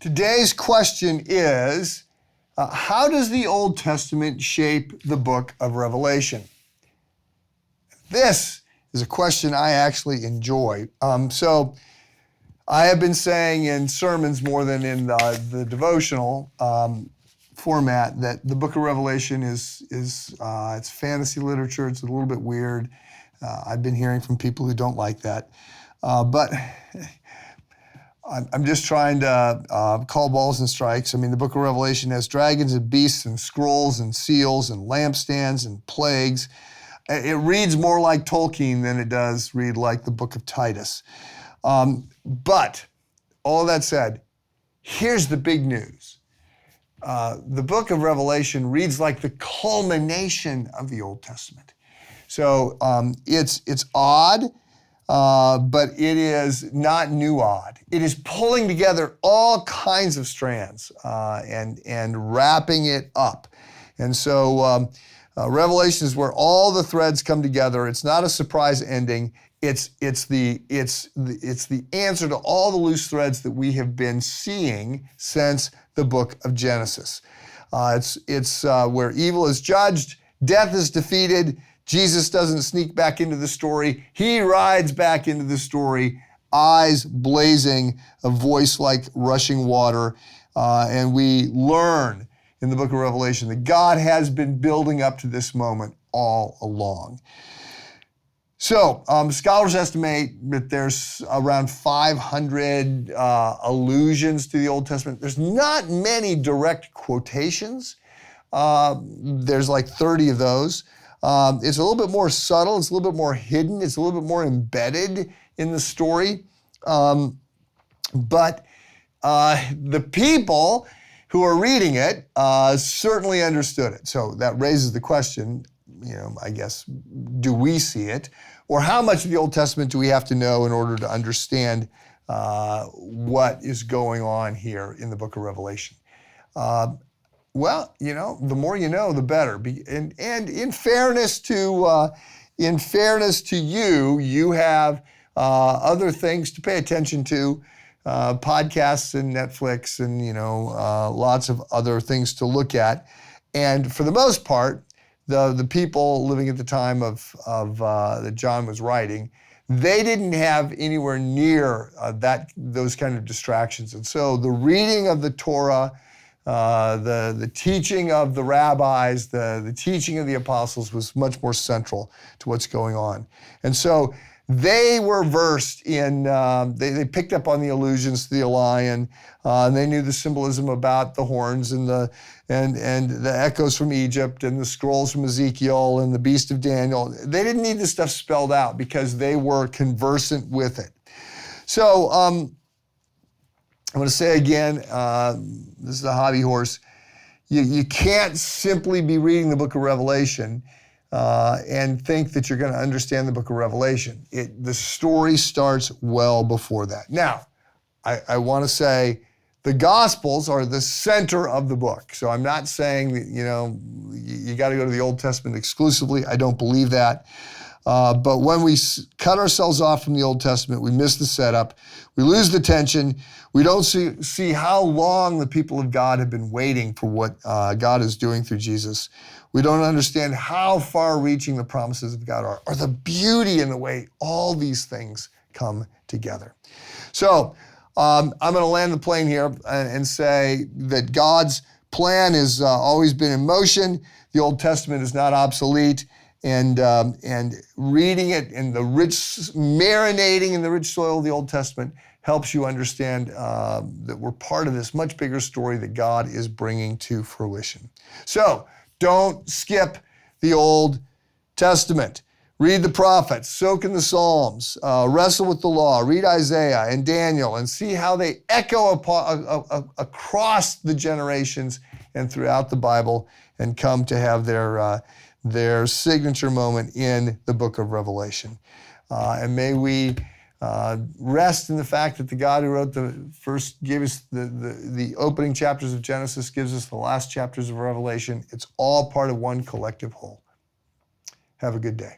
Today's question is, how does the Old Testament shape the book of Revelation? This is a question I actually enjoy. So I have been saying in sermons more than in the devotional format that the book of Revelation is it's fantasy literature. It's a little bit weird. I've been hearing from people who don't like that. But I'm just trying to call balls and strikes. I mean, the book of Revelation has dragons and beasts and scrolls and seals and lampstands and plagues. It reads more like Tolkien than it does read like the book of Titus. But all that said, here's the big news. The book of Revelation reads like the culmination of the Old Testament. So it's odd. But it is not new odd. It is pulling together all kinds of strands and wrapping it up. And so Revelation is where all the threads come together. It's not a surprise ending. It's the answer to all the loose threads that we have been seeing since the book of Genesis. It's where evil is judged, death is defeated. Jesus doesn't sneak back into the story. He rides back into the story, eyes blazing, a voice like rushing water. And we learn in the book of Revelation that God has been building up to this moment all along. So scholars estimate that there's around 500 allusions to the Old Testament. There's not many direct quotations. There's like 30 of those. It's a little bit more subtle. It's a little bit more hidden. It's a little bit more embedded in the story. But the people who are reading it certainly understood it. So that raises the question, I guess, do we see it? Or how much of the Old Testament do we have to know in order to understand what is going on here in the book of Revelation? Well, the more you know, the better. And in fairness to you, you have other things to pay attention to, podcasts and Netflix and lots of other things to look at. And for the most part, the people living at the time of that John was writing, they didn't have anywhere near those kind of distractions. And so the reading of the Torah, the teaching of the rabbis, the teaching of the apostles was much more central to what's going on. And so they were versed in, they picked up on the allusions to the lion, and they knew the symbolism about the horns and the echoes from Egypt and the scrolls from Ezekiel and the beast of Daniel. They didn't need this stuff spelled out because they were conversant with it. So, I'm going to say again, this is a hobby horse. You can't simply be reading the book of Revelation and think that you're going to understand the book of Revelation. The story starts well before that. Now, I want to say the Gospels are the center of the book. So I'm not saying that, you got to go to the Old Testament exclusively. I don't believe that. But when we cut ourselves off from the Old Testament, we miss the setup, we lose the tension, we don't see how long the people of God have been waiting for what God is doing through Jesus. We don't understand how far-reaching the promises of God are, or the beauty in the way all these things come together. So I'm going to land the plane here and say that God's plan has always been in motion. The Old Testament is not obsolete. And reading it and marinating in the rich soil of the Old Testament helps you understand that we're part of this much bigger story that God is bringing to fruition. So don't skip the Old Testament. Read the prophets, soak in the Psalms, wrestle with the law, read Isaiah and Daniel, and see how they echo across the generations and throughout the Bible and come to have their signature moment in the book of Revelation. And may we rest in the fact that the God who wrote gave us the opening chapters of Genesis, gives us the last chapters of Revelation. It's all part of one collective whole. Have a good day.